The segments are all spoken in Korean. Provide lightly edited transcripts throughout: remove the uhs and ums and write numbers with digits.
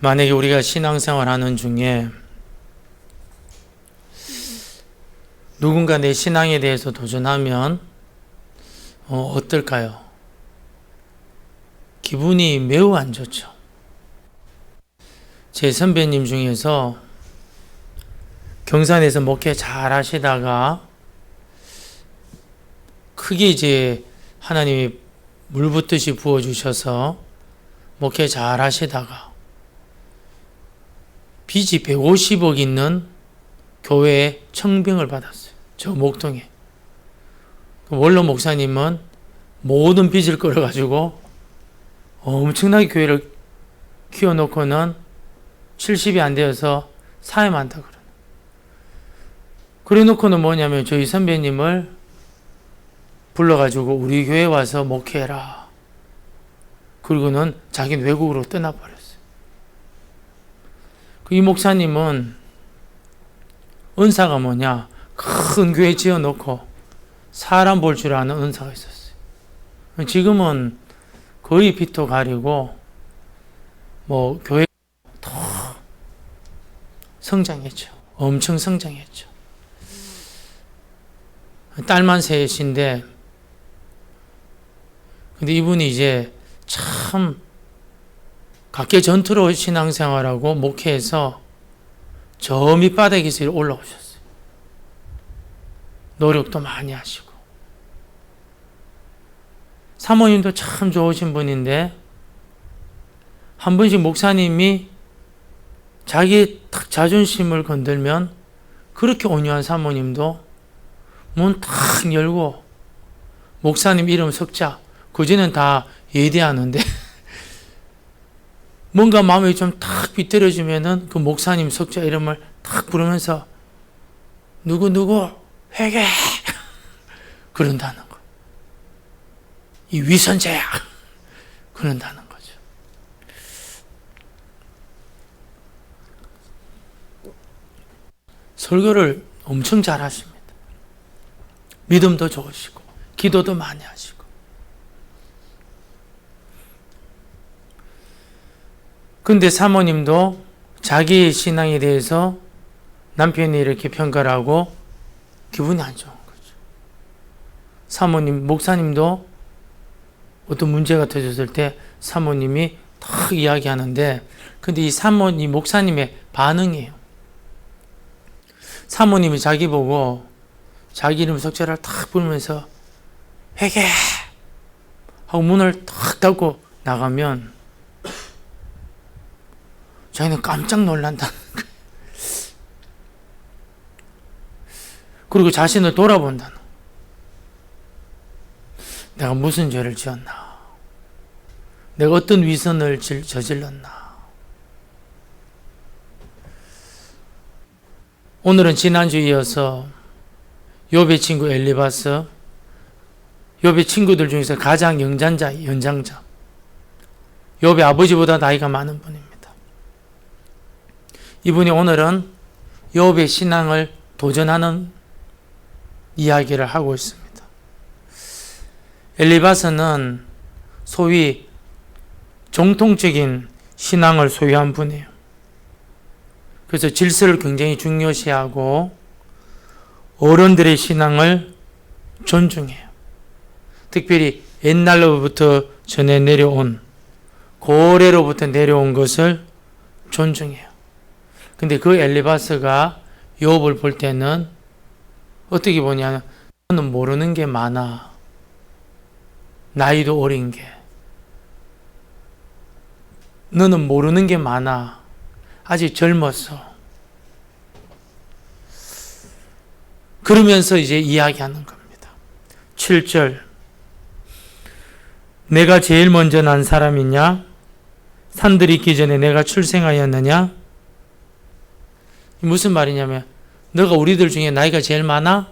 만약에 우리가 신앙생활 하는 중에 누군가 내 신앙에 대해서 도전하면 어떨까요? 기분이 매우 안 좋죠. 제 선배님 중에서 경산에서 목회 잘 하시다가 크게 이제 하나님이 물 붓듯이 부어주셔서 목회 잘 하시다가 빚이 150억 있는 교회에 청빙을 받았어요. 저 목동에. 원로 목사님은 모든 빚을 끌어가지고 엄청나게 교회를 키워놓고는 70이 안 되어서 사임한다 그러네. 그래 놓고는 뭐냐면 저희 선배님을 불러가지고 우리 교회 와서 목회해라. 그리고는 자기는 외국으로 떠나버렸어요. 이 목사님은 은사가 뭐냐? 큰 교회 지어놓고 사람 볼 줄 아는 은사가 있었어요. 지금은 거의 빚도 가리고 교회 더 성장했죠. 엄청 성장했죠. 딸만 셋인데 근데 이분이 이제 참 각계 전투로 신앙생활하고 목회해서 저 밑바닥에서 올라오셨어요. 노력도 많이 하시고 사모님도 참 좋으신 분인데 한 번씩 목사님이 자기 탁 자존심을 건들면 그렇게 온유한 사모님도 문 탁 열고 목사님 이름 석자 그전엔 다 예대하는데 뭔가 마음이 좀 탁 비틀어지면은 그 목사님 석자 이름을 탁 부르면서 누구 회개 그런다는 거. 이 위선자야 그런다는 거죠. 설교를 엄청 잘 하십니다. 믿음도 좋으시고 기도도 많이 하시고. 근데 사모님도 자기의 신앙에 대해서 남편이 이렇게 평가를 하고 기분이 안 좋은 거죠. 사모님, 목사님도 어떤 문제가 터졌을 때 사모님이 탁 이야기하는데 근데 이 사모님, 목사님의 반응이에요. 사모님이 자기 보고 자기 이름 석자를 탁 부르면서 회개 하고 문을 탁 닫고 나가면 자기는 깜짝 놀란다는 거예요. 그리고 자신을 돌아본다는 거예요. 내가 무슨 죄를 지었나? 내가 어떤 위선을 저질렀나? 오늘은 지난주에 이어서 욥의 친구 엘리바스, 욥의 친구들 중에서 가장 연장자, 욥의 아버지보다 나이가 많은 분입니다. 이분이 오늘은 욥의 신앙을 도전하는 이야기를 하고 있습니다. 엘리바스는 소위 정통적인 신앙을 소유한 분이에요. 그래서 질서를 굉장히 중요시하고 어른들의 신앙을 존중해요. 특별히 옛날로부터 전해 내려온 고래로부터 내려온 것을 존중해요. 근데 그 엘리바스가 욥을 볼 때는 어떻게 보냐면 너는 모르는 게 많아. 나이도 어린 게. 너는 모르는 게 많아. 아직 젊었어. 그러면서 이제 이야기하는 겁니다. 7절. 내가 제일 먼저 난 사람이냐? 산들이 있기 전에 내가 출생하였느냐? 무슨 말이냐면 너가 우리들 중에 나이가 제일 많아?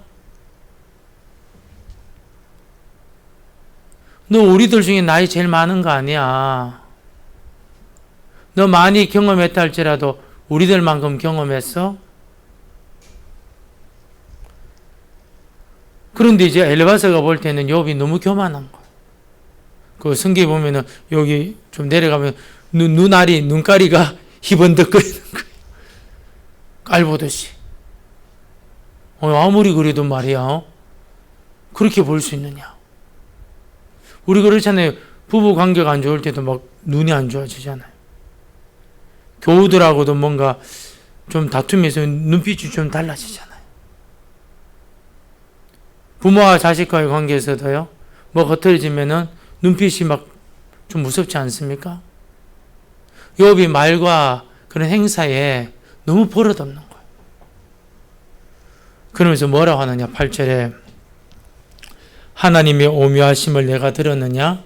너 우리들 중에 나이 제일 많은 거 아니야. 너 많이 경험했다 할지라도 우리들만큼 경험했어? 그런데 이제 엘리바스가 볼 때는 욥이 너무 교만한 거야. 그 성경에 보면은 여기 좀 내려가면 눈가리가 희번덕거리는 거예요. 깔보듯이. 아무리 그래도 말이야. 그렇게 볼 수 있느냐. 우리 그렇잖아요. 부부 관계가 안 좋을 때도 막 눈이 안 좋아지잖아요. 교우들하고도 뭔가 좀 다투면서 눈빛이 좀 달라지잖아요. 부모와 자식과의 관계에서도요. 뭐 겉들어지면은 눈빛이 막 좀 무섭지 않습니까? 욥이 말과 그런 행사에 너무 버릇없는 거예요. 그러면서 뭐라고 하느냐. 8절에 하나님의 오묘하심을 내가 들었느냐.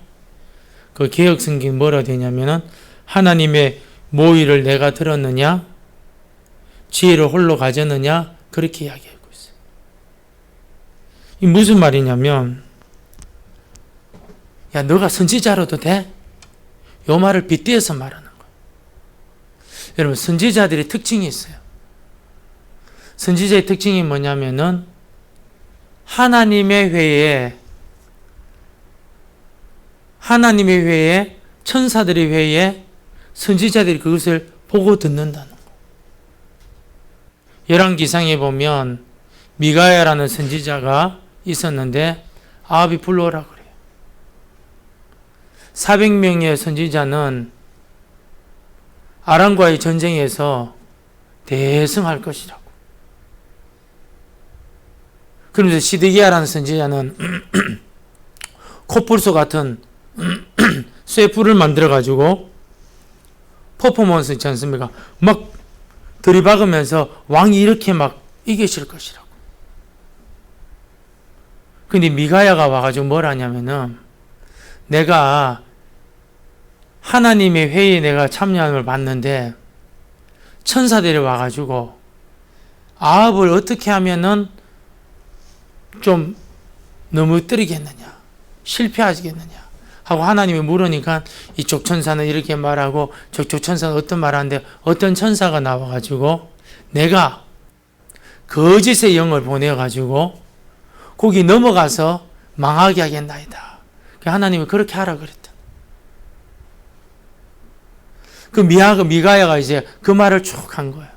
그 개역성경이 뭐라 되냐면은 하나님의 모의를 내가 들었느냐. 지혜를 홀로 가졌느냐. 그렇게 이야기하고 있어요. 이 무슨 말이냐면 야 너가 선지자로도 돼? 요 말을 빗대어서 말하는 거예요. 여러분 선지자들의 특징이 있어요. 선지자의 특징이 뭐냐면은 하나님의 회에 천사들의 회에 선지자들이 그것을 보고 듣는다는 거예요. 열왕기상에 보면 미가야라는 선지자가 있었는데 아합이 불러오라 그래요. 400명의 선지자는 아람과의 전쟁에서 대승할 것이라고. 그러면서 시드기야라는 선지자는 코뿔소 같은 쇠뿔을 만들어 가지고 퍼포먼스 있지 않습니까? 막 들이박으면서 왕이 이렇게 막 이기실 것이라고. 근데 미가야가 와가지고 뭘 하냐면은 내가 하나님의 회의에 내가 참여함을 봤는데 천사들이 와가지고 아합을 어떻게 하면은 좀 넘어뜨리겠느냐, 실패하시겠느냐 하고 하나님이 물으니까 이쪽 천사는 이렇게 말하고 저쪽 천사는 어떤 말하는데 어떤 천사가 나와가지고 내가 거짓의 영을 보내가지고 거기 넘어가서 망하게 하겠나이다. 하나님이 그렇게 하라 그랬다. 그 미가야가 이제 그 말을 쭉 한 거예요.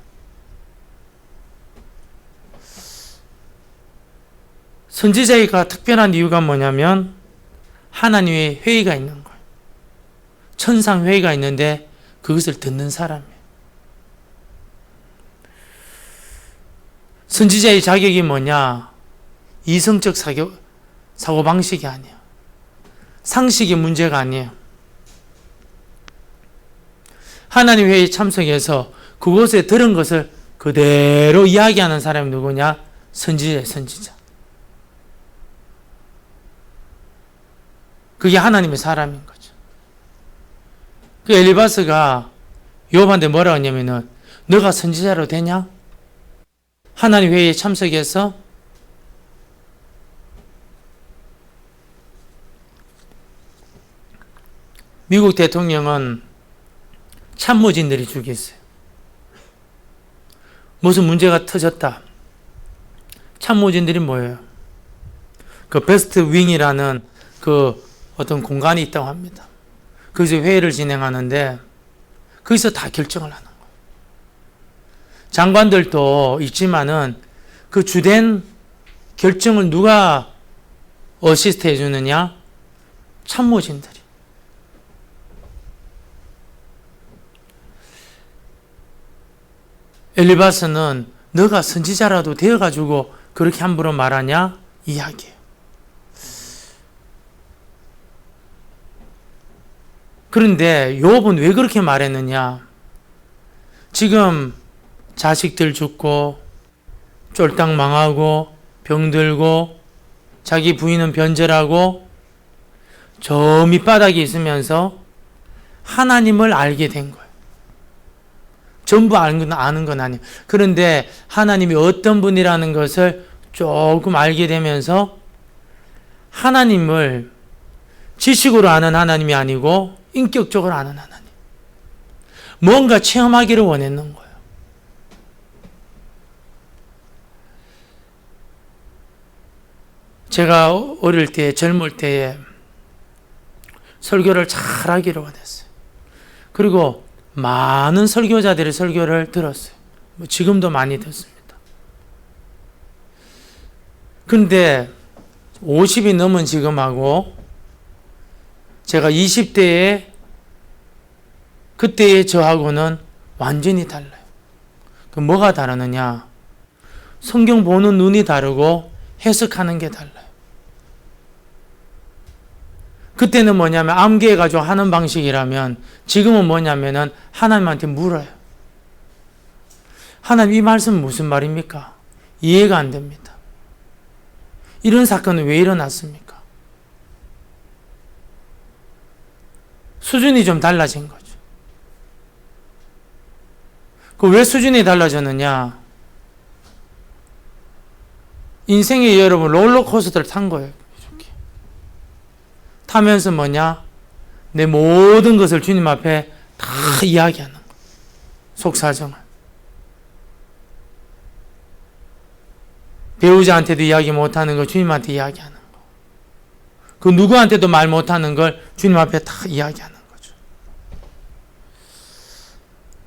선지자가 특별한 이유가 뭐냐면 하나님의 회의가 있는 거예요. 천상 회의가 있는데 그것을 듣는 사람이에요. 선지자의 자격이 뭐냐? 이성적 사고방식이 아니에요. 상식의 문제가 아니에요. 하나님 회의에 참석해서 그곳에 들은 것을 그대로 이야기하는 사람이 누구냐? 선지자. 그게 하나님의 사람인 거죠. 그 엘리바스가 욥한테 뭐라고 했냐면은 너가 선지자로 되냐? 하나님 회의에 참석해서 미국 대통령은 참모진들이 죽였어요. 무슨 문제가 터졌다. 참모진들이 뭐예요? 그 베스트 윙이라는 그 어떤 공간이 있다고 합니다. 거기서 회의를 진행하는데 거기서 다 결정을 하는 거예요. 장관들도 있지만은 그 주된 결정을 누가 어시스트 해주느냐? 참모진들이. 엘리바스는 너가 선지자라도 되어가지고 그렇게 함부로 말하냐? 이야기예요. 그런데 욥은 왜 그렇게 말했느냐? 지금 자식들 죽고 쫄딱 망하고 병들고 자기 부인은 변절하고 저 밑바닥에 있으면서 하나님을 알게 된 거예요. 전부 아는 건 아니에요. 그런데 하나님이 어떤 분이라는 것을 조금 알게 되면서 하나님을 지식으로 아는 하나님이 아니고 인격적으로 아는 하나님. 뭔가 체험하기를 원했는 거예요. 제가 어릴 때, 젊을 때에 설교를 잘 하기를 원했어요. 그리고 많은 설교자들의 설교를 들었어요. 지금도 많이 듣습니다. 그런데 50이 넘은 지금하고 제가 20대에 그때의 저하고는 완전히 달라요. 그 뭐가 다르느냐? 성경 보는 눈이 다르고 해석하는 게 달라요. 그때는 뭐냐면 암기해가지고 하는 방식이라면 지금은 뭐냐면은 하나님한테 물어요. 하나님, 이 말씀은 무슨 말입니까? 이해가 안 됩니다. 이런 사건은 왜 일어났습니까? 수준이 좀 달라진 거죠. 그 왜 수준이 달라졌느냐? 인생에 여러분 롤러코스터를 탄 거예요. 이렇게. 타면서 뭐냐? 내 모든 것을 주님 앞에 다 이야기하는 거예요. 속사정을. 배우자한테도 이야기 못하는 거 주님한테 이야기하는 거. 그 누구한테도 말 못하는 걸 주님 앞에 다 이야기하는 거죠.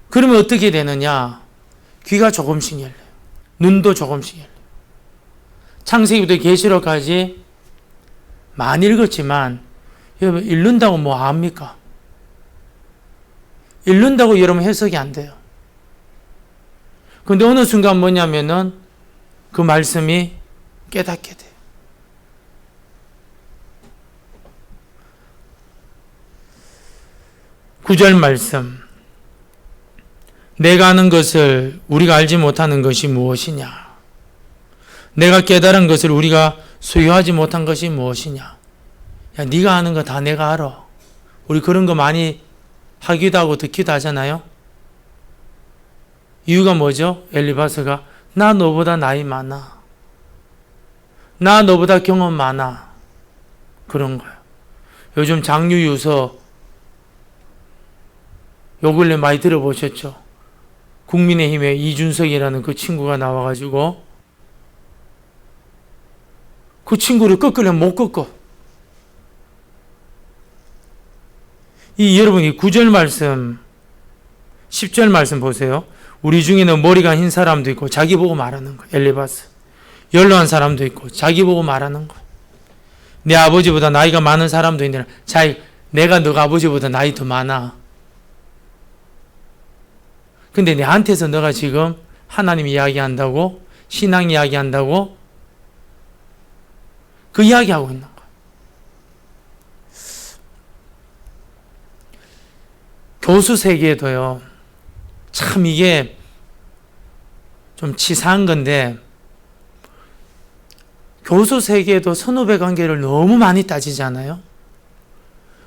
그러면 어떻게 되느냐? 귀가 조금씩 열려요. 눈도 조금씩 열려요. 창세기부터 계시록까지 많이 읽었지만 여러분 읽는다고 뭐 압니까? 읽는다고 여러분 해석이 안 돼요. 그런데 어느 순간 뭐냐면은 그 말씀이 깨닫게 돼요. 구절 말씀. 내가 아는 것을 우리가 알지 못하는 것이 무엇이냐? 내가 깨달은 것을 우리가 소유하지 못한 것이 무엇이냐? 야, 네가 아는 거 다 내가 알아. 우리 그런 거 많이 하기도 하고 듣기도 하잖아요. 이유가 뭐죠? 엘리바스가 나 너보다 나이 많아. 나 너보다 경험 많아. 그런 거예요. 요즘 장유유서 요 근래 많이 들어보셨죠? 국민의힘의 이준석이라는 그 친구가 나와가지고 그 친구를 꺾으려면 못 꺾어. 여러분이 9절 말씀, 10절 말씀 보세요. 우리 중에는 머리가 흰 사람도 있고 자기 보고 말하는 거예요. 엘리바스. 연로한 사람도 있고 자기 보고 말하는 거예요. 내 아버지보다 나이가 많은 사람도 있는데 내가 너가 아버지보다 나이 더 많아. 근데 내한테서 너가 지금 하나님 이야기한다고, 신앙 이야기한다고 그 이야기하고 있는 거예요. 교수 세계에도요, 참 이게 좀 치사한 건데, 교수 세계에도 선후배 관계를 너무 많이 따지잖아요.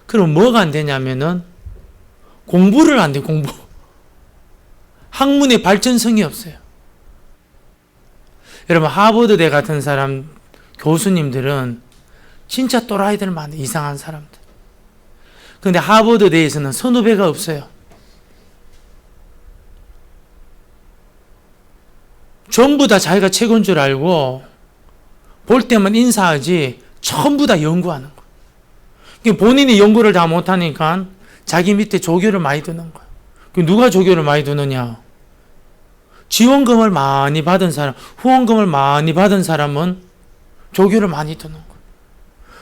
그럼 뭐가 안 되냐면은 공부를 안 돼, 공부. 학문의 발전성이 없어요. 여러분, 하버드대 같은 사람, 교수님들은 진짜 또라이들 많아요. 이상한 사람들. 그런데 하버드대에서는 선후배가 없어요. 전부 다 자기가 최고인 줄 알고 볼 때만 인사하지 전부 다 연구하는 거예요. 본인이 연구를 다 못하니까 자기 밑에 조교를 많이 두는 거예요. 누가 조교를 많이 두느냐? 지원금을 많이 받은 사람, 후원금을 많이 받은 사람은 조교를 많이 두는 거예요.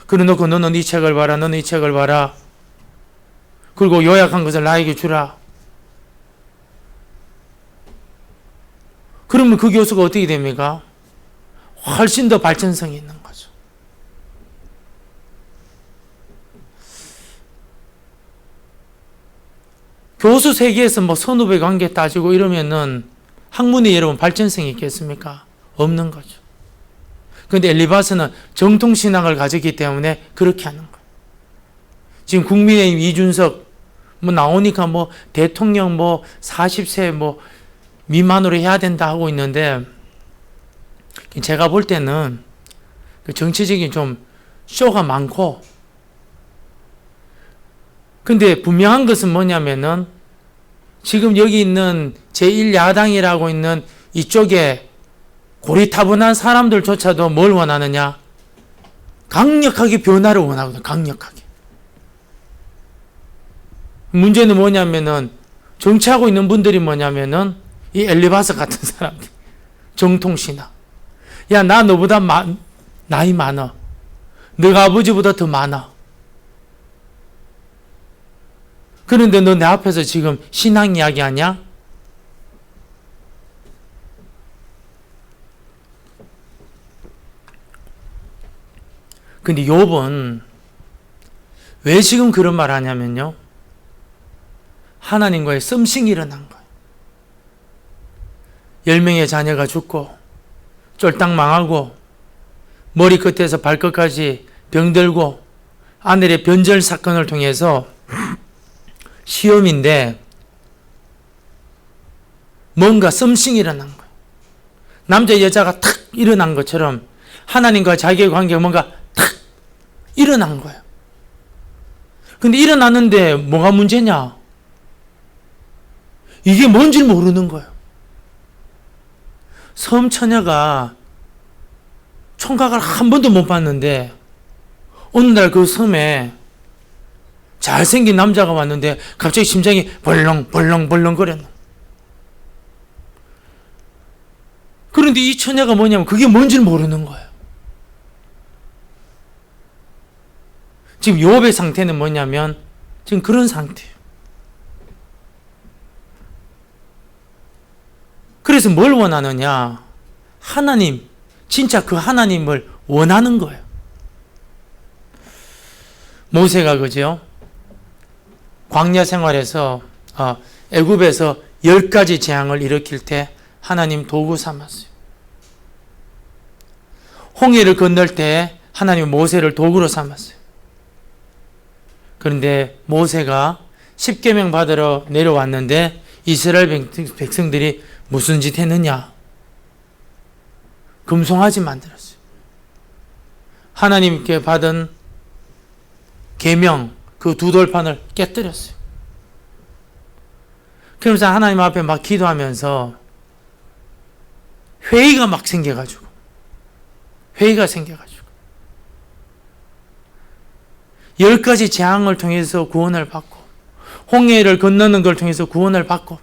그래 놓고 너는 이 책을 봐라, 너는 이 책을 봐라. 그리고 요약한 것을 나에게 주라. 그러면 그 교수가 어떻게 됩니까? 훨씬 더 발전성이 있는 거죠. 교수 세계에서 뭐 선후배 관계 따지고 이러면은 학문이 여러분 발전성이 있겠습니까? 없는 거죠. 그런데 엘리바스는 정통신앙을 가졌기 때문에 그렇게 하는 거예요. 지금 국민의힘 이준석 뭐 나오니까 뭐 대통령 뭐 40세 뭐 미만으로 해야 된다 하고 있는데, 제가 볼 때는 그 정치적인 좀 쇼가 많고, 근데 분명한 것은 뭐냐면은 지금 여기 있는 제1야당이라고 있는 이쪽에 고리타분한 사람들조차도 뭘 원하느냐? 강력하게 변화를 원하거든, 강력하게. 문제는 뭐냐면은 정치하고 있는 분들이 뭐냐면은 이 엘리바스 같은 사람들, 정통신앙. 야, 나 너보다 나이 많아. 너가 아버지보다 더 많아. 그런데 너 내 앞에서 지금 신앙 이야기 하냐? 근데 욥은 왜 지금 그런 말 하냐면요. 하나님과의 썸씽이 일어난 거예요. 10명의 자녀가 죽고 쫄딱 망하고 머리끝에서 발끝까지 병들고 아내의 변절 사건을 통해서 시험인데 뭔가 썸씽이 일어난 거예요. 남자 여자가 탁 일어난 것처럼 하나님과 자기의 관계가 뭔가 탁 일어난 거예요. 근데 일어났는데 뭐가 문제냐? 이게 뭔지 모르는 거예요. 섬 처녀가 총각을 한 번도 못 봤는데 어느 날 그 섬에 잘생긴 남자가 왔는데 갑자기 심장이 벌렁벌렁 거렸노. 그런데 이 처녀가 뭐냐면 그게 뭔지 모르는 거예요. 지금 욥의 상태는 뭐냐면 지금 그런 상태예요. 그래서 뭘 원하느냐? 하나님, 진짜 그 하나님을 원하는 거예요. 모세가 그죠? 광야 생활에서 애굽에서 10가지 재앙을 일으킬 때 하나님 도구 삼았어요. 홍해를 건널 때 하나님 모세를 도구로 삼았어요. 그런데 모세가 십계명 받으러 내려왔는데 이스라엘 백성들이 무슨 짓 했느냐? 금송아지 만들었어요. 하나님께 받은 계명 그 두 돌판을 깨뜨렸어요. 그러면서 하나님 앞에 막 기도하면서 회의가 막 생겨가지고 회의가 생겨가지고 10가지 재앙을 통해서 구원을 받고 홍해를 건너는 걸 통해서 구원을 받고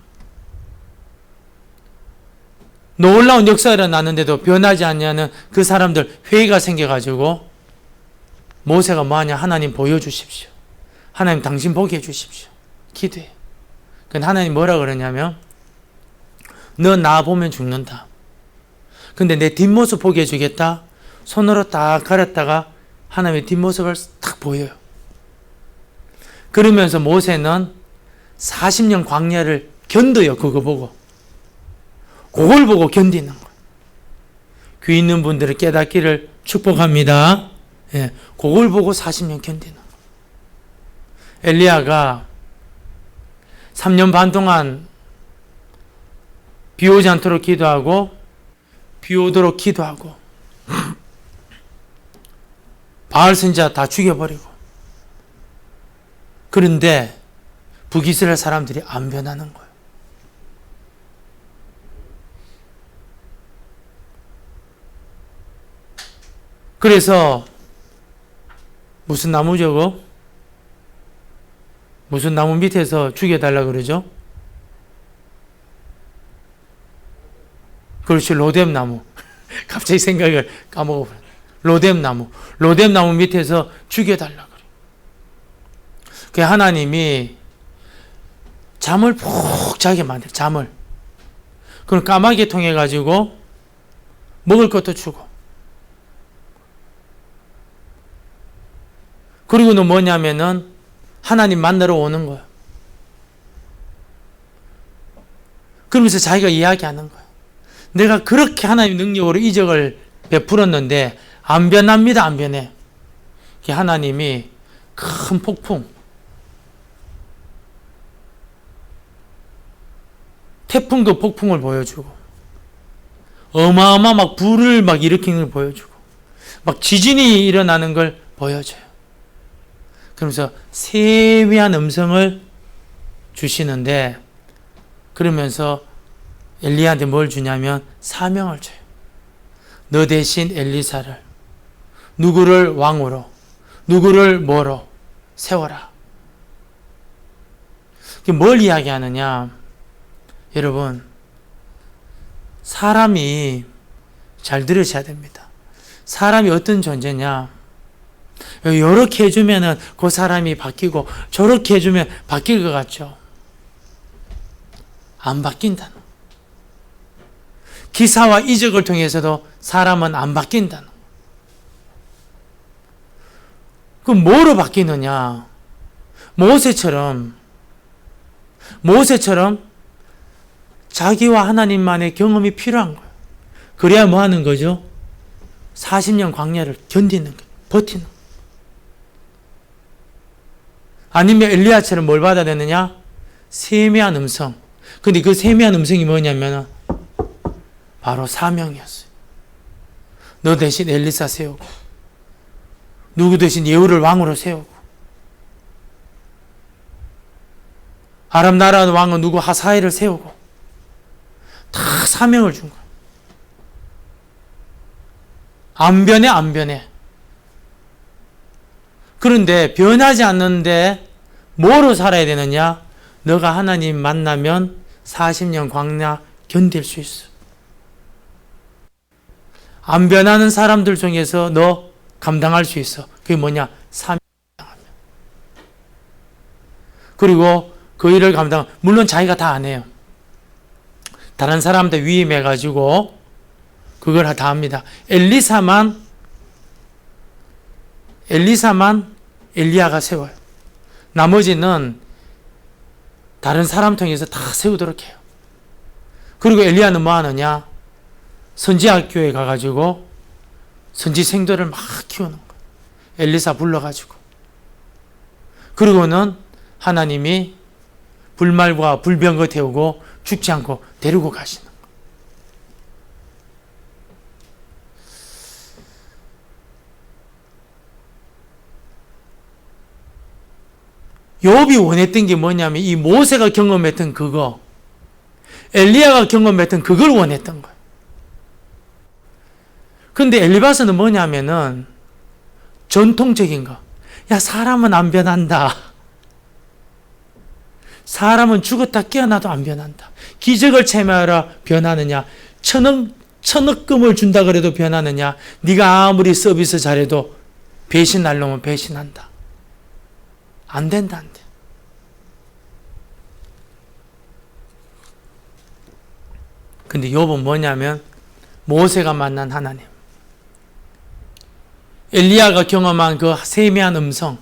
놀라운 역사가 일어났는데도 변하지 않냐는 그 사람들 회의가 생겨가지고 모세가 뭐하냐? 하나님 보여주십시오. 하나님 당신 보게 해주십시오. 기도해. 근데 하나님 뭐라 그러냐면 너 나 보면 죽는다. 근데 내 뒷모습 보게 해주겠다. 손으로 딱 가렸다가 하나님의 뒷모습을 딱 보여요. 그러면서 모세는 40년 광야를 견뎌요. 그거 보고. 그걸 보고 견디는 거예요. 귀 있는 분들을 깨닫기를 축복합니다. 예, 그걸 보고 40년 견디는 거예요. 엘리야가 3년 반 동안 비 오지 않도록 기도하고 비 오도록 기도하고 바알 선지자 다 죽여버리고 그런데 북이스라엘 사람들이 안 변하는 거예요. 그래서 무슨 나무 저거? 무슨 나무 밑에서 죽여달라 그러죠? 그렇지, 로뎀나무. 갑자기 생각을 까먹어버렸네. 로뎀나무 밑에서 죽여달라 그래. 그 하나님이 잠을 푹 자게 만들어. 잠을. 그럼 까마귀 통해 가지고 먹을 것도 주고. 그리고는 뭐냐면은 하나님 만나러 오는 거야. 그러면서 자기가 이야기하는 거야. 내가 그렇게 하나님 능력으로 이적을 베풀었는데 안 변합니다. 안 변해. 하나님이 큰 폭풍, 태풍도 폭풍을 보여주고 어마어마 막 불을 막 일으키는 걸 보여주고 막 지진이 일어나는 걸 보여줘요. 그러면서 세미한 음성을 주시는데 그러면서 엘리야한테 뭘 주냐면 사명을 줘요. 너 대신 엘리사를 누구를 왕으로 누구를 뭐로 세워라. 뭘 이야기하느냐? 여러분, 사람이 잘 들으셔야 됩니다. 사람이 어떤 존재냐? 이렇게 해주면은 그 사람이 바뀌고 저렇게 해주면 바뀔 것 같죠? 안 바뀐다는. 기사와 이적을 통해서도 사람은 안 바뀐다는. 그럼 뭐로 바뀌느냐? 모세처럼 자기와 하나님만의 경험이 필요한 거예요. 그래야 뭐 하는 거죠? 40년 광야를 견디는 거예요. 버티는 거예요. 아니면 엘리야처럼 뭘 받아야 되느냐? 세미한 음성. 근데 그 세미한 음성이 뭐냐면 바로 사명이었어요. 너 대신 엘리사 세우고 누구 대신 예후를 왕으로 세우고 아람 나라 왕은 누구 하사엘을 세우고 다 사명을 준 거예요. 안 변해. 그런데 변하지 않는데 뭐로 살아야 되느냐? 너가 하나님 만나면 40년 광야 견딜 수 있어. 안 변하는 사람들 중에서 너 감당할 수 있어. 그게 뭐냐? 사명. 그리고 그 일을 물론 자기가 다 안 해요. 다른 사람한테 위임해가지고 그걸 다 합니다. 엘리사만 엘리야가 세워요. 나머지는 다른 사람 통해서 다 세우도록 해요. 그리고 엘리야는 뭐 하느냐? 선지학교에 가가지고 선지생들을 막 키우는 거예요. 엘리사 불러가지고. 그리고는 하나님이 불말과 불병거 태우고 죽지 않고 데리고 가시는 거예요. 욥이 원했던 게 뭐냐면 이 모세가 경험했던 그거, 엘리야가 경험했던 그걸 원했던 거예요. 근데 엘리바스는 뭐냐면은 전통적인 거. 야, 사람은 안 변한다. 사람은 죽었다 깨어나도 안 변한다. 기적을 체험하라 변하느냐? 천억금을 준다 그래도 변하느냐? 네가 아무리 서비스 잘해도 배신할 놈은 배신한다. 안 된다, 안 돼. 근데 욥은 뭐냐면 모세가 만난 하나님, 엘리야가 경험한 그 세미한 음성,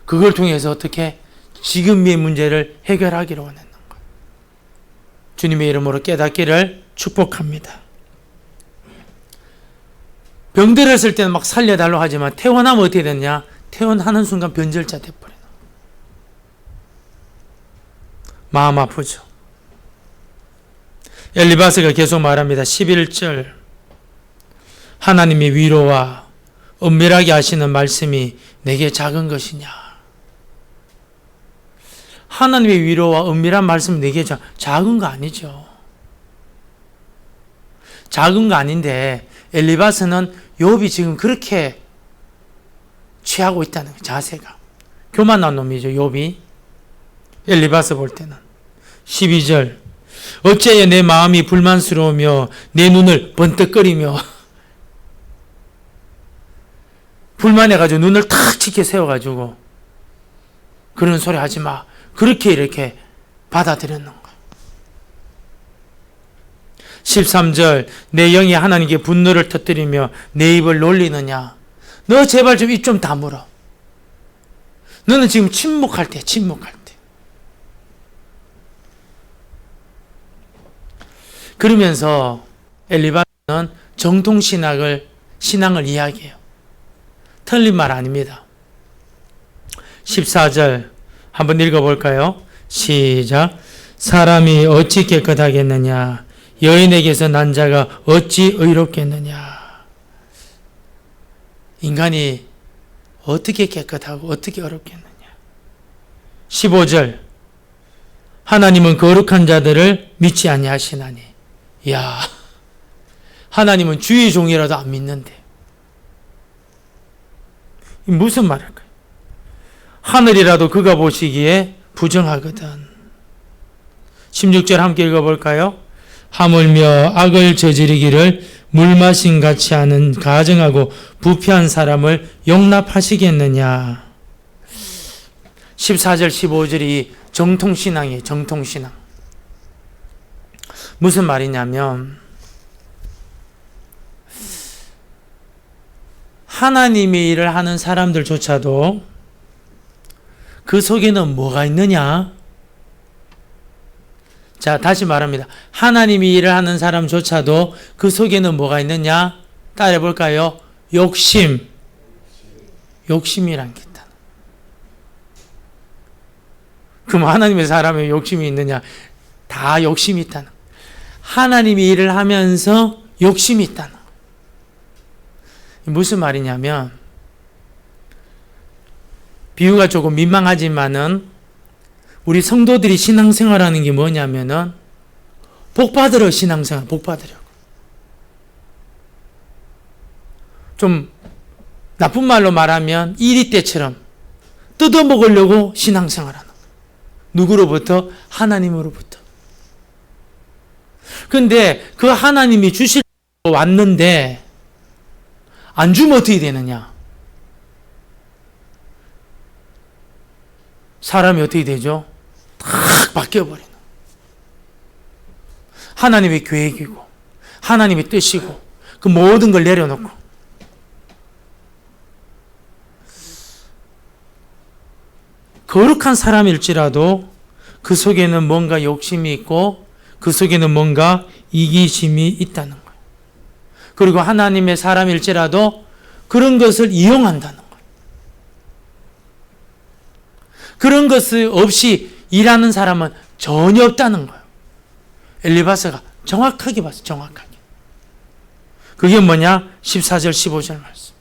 그걸 통해서 어떻게 지금의 문제를 해결하기를 원했는 거예요. 주님의 이름으로 깨닫기를 축복합니다. 병들었을 때는 막 살려달라고 하지만 퇴원하면 어떻게 됐냐? 퇴원하는 순간 변절자 돼버리는 거예요. 마음 아프죠. 엘리바스가 계속 말합니다. 11절 하나님의 위로와 은밀하게 하시는 말씀이 내게 작은 것이냐. 하나님의 위로와 은밀한 말씀이 내게 작은 거 아니죠. 작은 거 아닌데 엘리바스는 욥이 지금 그렇게 취하고 있다는 거예요. 자세가. 교만한 놈이죠. 욥이. 엘리바스 볼 때는. 12절 어째여 내 마음이 불만스러우며 내 눈을 번뜩거리며. 불만해가지고 눈을 탁 치게 세워가지고 그런 소리 하지 마. 그렇게 이렇게 받아들였는 거예요. 13절 내 영이 하나님께 분노를 터뜨리며 내 입을 놀리느냐. 너 제발 좀 입 좀 다물어. 너는 지금 침묵할 때. 그러면서 엘리바스는 정통신앙을 이야기해요. 틀린 말 아닙니다. 14절 한번 읽어볼까요? 시작. 사람이 어찌 깨끗하겠느냐? 여인에게서 난 자가 어찌 의롭겠느냐? 인간이 어떻게 깨끗하고 어떻게 어렵겠느냐? 15절 하나님은 거룩한 자들을 믿지 아니하시나니. 야, 하나님은 주의 종이라도 안 믿는데. 무슨 말일까요? 하늘이라도 그가 보시기에 부정하거든. 16절 함께 읽어볼까요? 하물며 악을 저지르기를 물마신 같이 하는 가증하고 부패한 사람을 용납하시겠느냐. 14절 15절이 정통신앙이에요. 정통신앙. 무슨 말이냐면 하나님의 일을 하는 사람들조차도 그 속에는 뭐가 있느냐? 자, 다시 말합니다. 하나님의 일을 하는 사람조차도 그 속에는 뭐가 있느냐? 따라해 볼까요? 욕심. 욕심이란 게 있다. 그럼 하나님의 사람에 욕심이 있느냐? 다 욕심이 있다는. 하나님의 일을 하면서 욕심이 있다는. 무슨 말이냐면 비유가 조금 민망하지만은 우리 성도들이 신앙생활하는 게 뭐냐면은 복받으러 신앙생활, 복받으려고. 좀 나쁜 말로 말하면 이리 때처럼 뜯어먹으려고 신앙생활하는 거예요. 누구로부터? 하나님으로부터. 근데 그 하나님이 주시려고 왔는데 안 주면 어떻게 되느냐? 사람이 어떻게 되죠? 탁 바뀌어버리는. 하나님의 계획이고 하나님의 뜻이고 그 모든 걸 내려놓고 거룩한 사람일지라도 그 속에는 뭔가 욕심이 있고 그 속에는 뭔가 이기심이 있다는 거예요. 그리고 하나님의 사람일지라도 그런 것을 이용한다는 거예요. 그런 것이 없이 일하는 사람은 전혀 없다는 거예요. 엘리바스가 정확하게 봤어요. 정확하게. 그게 뭐냐? 14절 15절 말씀.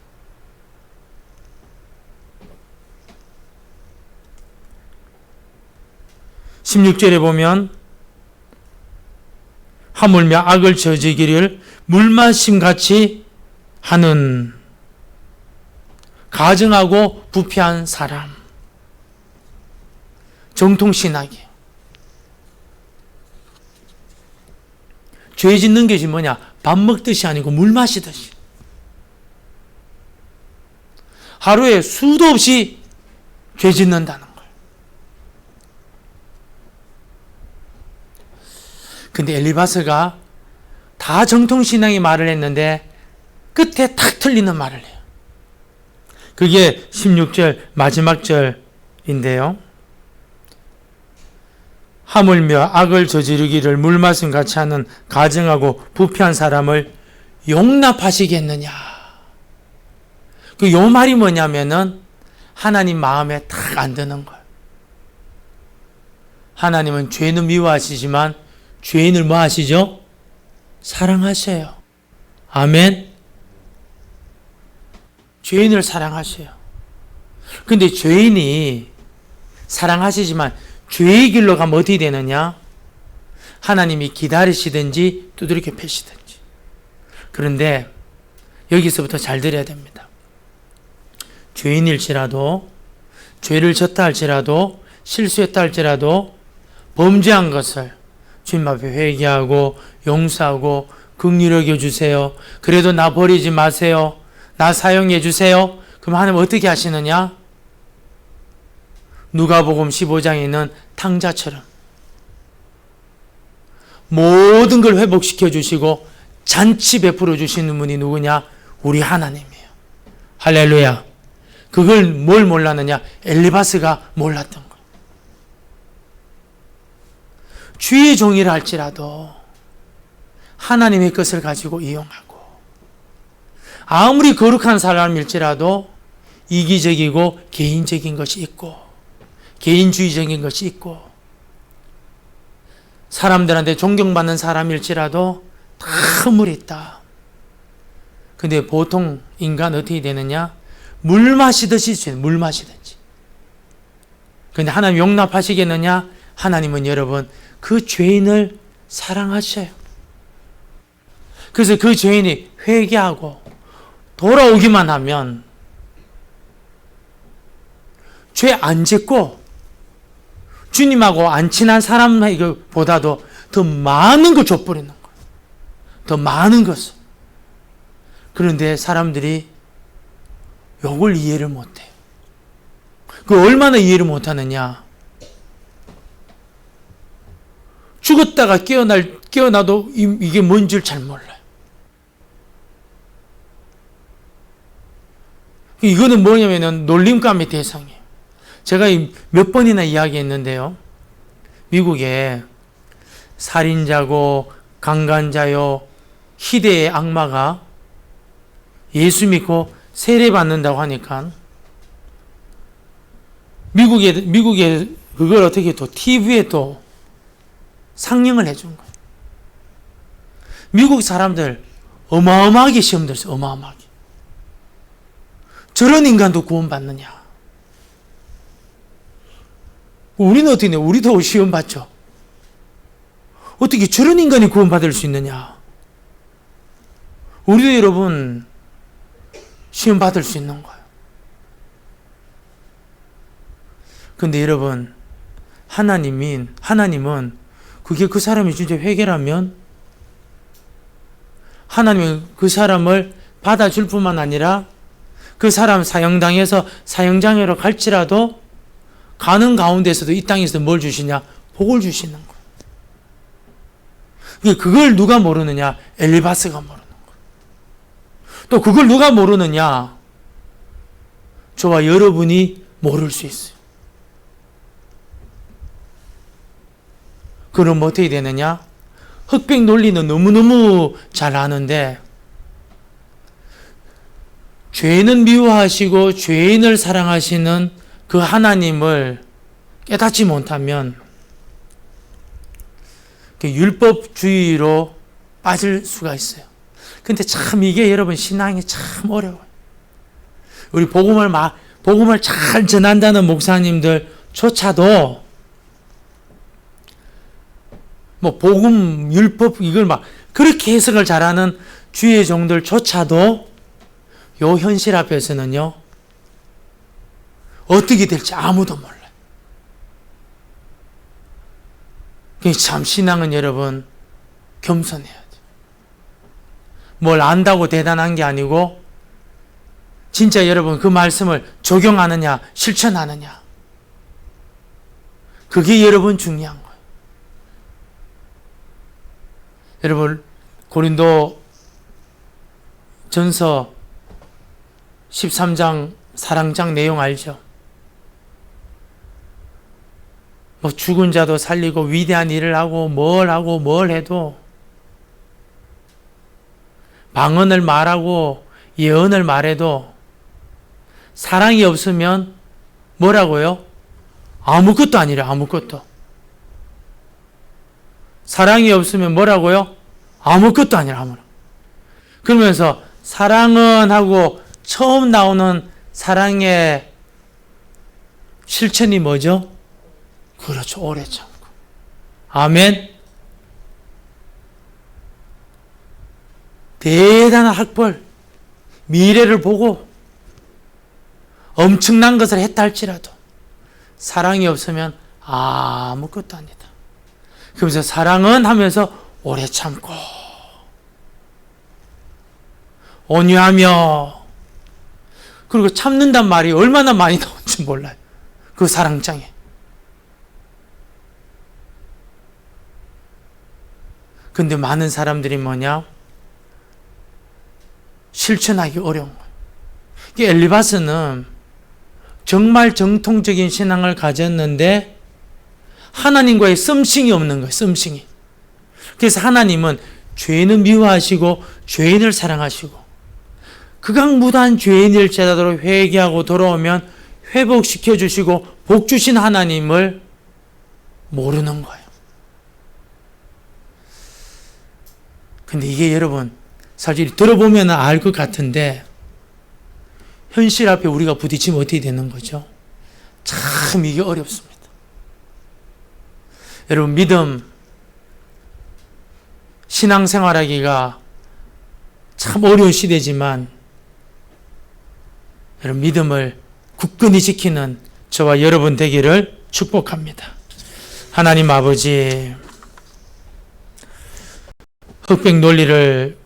(16절에) 보면 하물며 악을 저지기를 물마심같이 하는 가증하고 부패한 사람. 정통신학이에요. 죄 짓는 것이 뭐냐? 밥 먹듯이 아니고 물 마시듯이. 하루에 수도 없이 죄 짓는다는 거예요. 근데 엘리바스가 다 정통신앙의 말을 했는데 끝에 탁 틀리는 말을 해요. 그게 16절 마지막 절인데요. 하물며 악을 저지르기를 물마심 같이 하는 가증하고 부패한 사람을 용납하시겠느냐. 요 말이 뭐냐면은 하나님 마음에 탁 안 드는 거예요. 하나님은 죄는 미워하시지만 죄인을 뭐 하시죠? 사랑하셔요. 아멘. 죄인을 사랑하셔요. 근데 죄인이 사랑하시지만 죄의 길로 가면 어떻게 되느냐? 하나님이 기다리시든지 두드려 패시든지. 그런데 여기서부터 잘 들어야 됩니다. 죄인일지라도 죄를 졌다 할지라도 실수했다 할지라도 범죄한 것을 주님 앞에 회개하고 용서하고 긍휼히 여겨주세요. 그래도 나 버리지 마세요. 나 사용해 주세요. 그럼 하나님 어떻게 하시느냐? 누가복음 15장에 있는 탕자처럼 모든 걸 회복시켜 주시고 잔치 베풀어 주시는 분이 누구냐? 우리 하나님이에요. 할렐루야. 그걸 뭘 몰랐느냐? 엘리바스가 몰랐던 거예요. 주의 종이라 할지라도 하나님의 것을 가지고 이용하고 아무리 거룩한 사람일지라도 이기적이고 개인적인 것이 있고 개인주의적인 것이 있고 사람들한테 존경받는 사람일지라도 다 허물이 있다. 근데 보통 인간 어떻게 되느냐? 물 마시듯이 물 마시든지. 근데 하나님 용납하시겠느냐? 하나님은 여러분 그 죄인을 사랑하셔요. 그래서 그 죄인이 회개하고 돌아오기만 하면 죄 안 짓고 주님하고 안 친한 사람보다도 더 많은 걸 줘버리는 거예요. 더 많은 것을. 그런데 사람들이 이걸 이해를 못해요. 그 얼마나 이해를 못하느냐. 죽었다가 깨어나도 이게 뭔 줄 잘 몰라요. 이거는 뭐냐면은 놀림감의 대상이에요. 제가 몇 번이나 이야기했는데요. 미국에 살인자고 강간자요 희대의 악마가 예수 믿고 세례받는다고 하니까 미국에 그걸 어떻게 또 TV에 또 상영을 해준 거예요. 미국 사람들 어마어마하게 시험 들었어요. 어마어마하게. 저런 인간도 구원받느냐. 우리는 어떻게 해? 우리도 시험 받죠. 어떻게 저런 인간이 구원받을 수 있느냐. 우리도 여러분 시험 받을 수 있는 거예요. 근데 여러분 하나님은 그게 그 사람이 진짜 회개라면 하나님은 그 사람을 받아줄 뿐만 아니라 그 사람 사형당해서 사형장애로 갈지라도 가는 가운데서도 이 땅에서 뭘 주시냐? 복을 주시는 거예요. 그걸 누가 모르느냐? 엘리바스가 모르는 거예요. 또 그걸 누가 모르느냐? 저와 여러분이 모를 수 있어요. 그럼 어떻게 되느냐? 흑백 논리는 너무너무 잘 아는데 죄인은 미워하시고 죄인을 사랑하시는 그 하나님을 깨닫지 못하면 율법주의로 빠질 수가 있어요. 근데 참 이게 여러분 신앙이 참 어려워요. 우리 복음을 잘 전한다는 목사님들조차도 복음, 율법 이걸 그렇게 해석을 잘하는 주의 종들조차도 요 현실 앞에서는요 어떻게 될지 아무도 몰라요. 참 신앙은 여러분 겸손해야 돼요. 뭘 안다고 대단한 게 아니고 진짜 여러분 그 말씀을 적용하느냐 실천하느냐 그게 여러분 중요한 거예요. 여러분 고린도 전서 13장 사랑장 내용 알죠? 죽은 자도 살리고 위대한 일을 하고 뭘 해도 방언을 말하고 예언을 말해도 사랑이 없으면 뭐라고요? 아무것도 아니라 아무것도. 사랑이 없으면 뭐라고요? 아무것도 아니라 아무것도. 그러면서 사랑은 하고 처음 나오는 사랑의 실천이 뭐죠? 그렇죠. 오래 참고. 아멘. 대단한 학벌, 미래를 보고 엄청난 것을 했다 할지라도 사랑이 없으면 아무것도 아니다. 그러면서 사랑은 하면서 오래 참고 온유하며 그리고 참는단 말이 얼마나 많이 나온지 몰라요. 그 사랑장에. 근데 많은 사람들이 뭐냐? 실천하기 어려운 거예요. 엘리바스는 정말 정통적인 신앙을 가졌는데 하나님과의 썸씽이 없는 거예요. 썸씽이. 그래서 하나님은 죄인은 미워하시고 죄인을 사랑하시고 극악무도한 죄인일지라도 회개하고 돌아오면 회복시켜 주시고 복 주신 하나님을 모르는 거예요. 근데 이게 여러분 사실 들어보면 알 것 같은데 현실 앞에 우리가 부딪히면 어떻게 되는 거죠? 참 이게 어렵습니다. 여러분 믿음 신앙생활하기가 참 어려운 시대지만 여러분 믿음을 굳건히 지키는 저와 여러분 되기를 축복합니다. 하나님 아버지, 흑백 논리를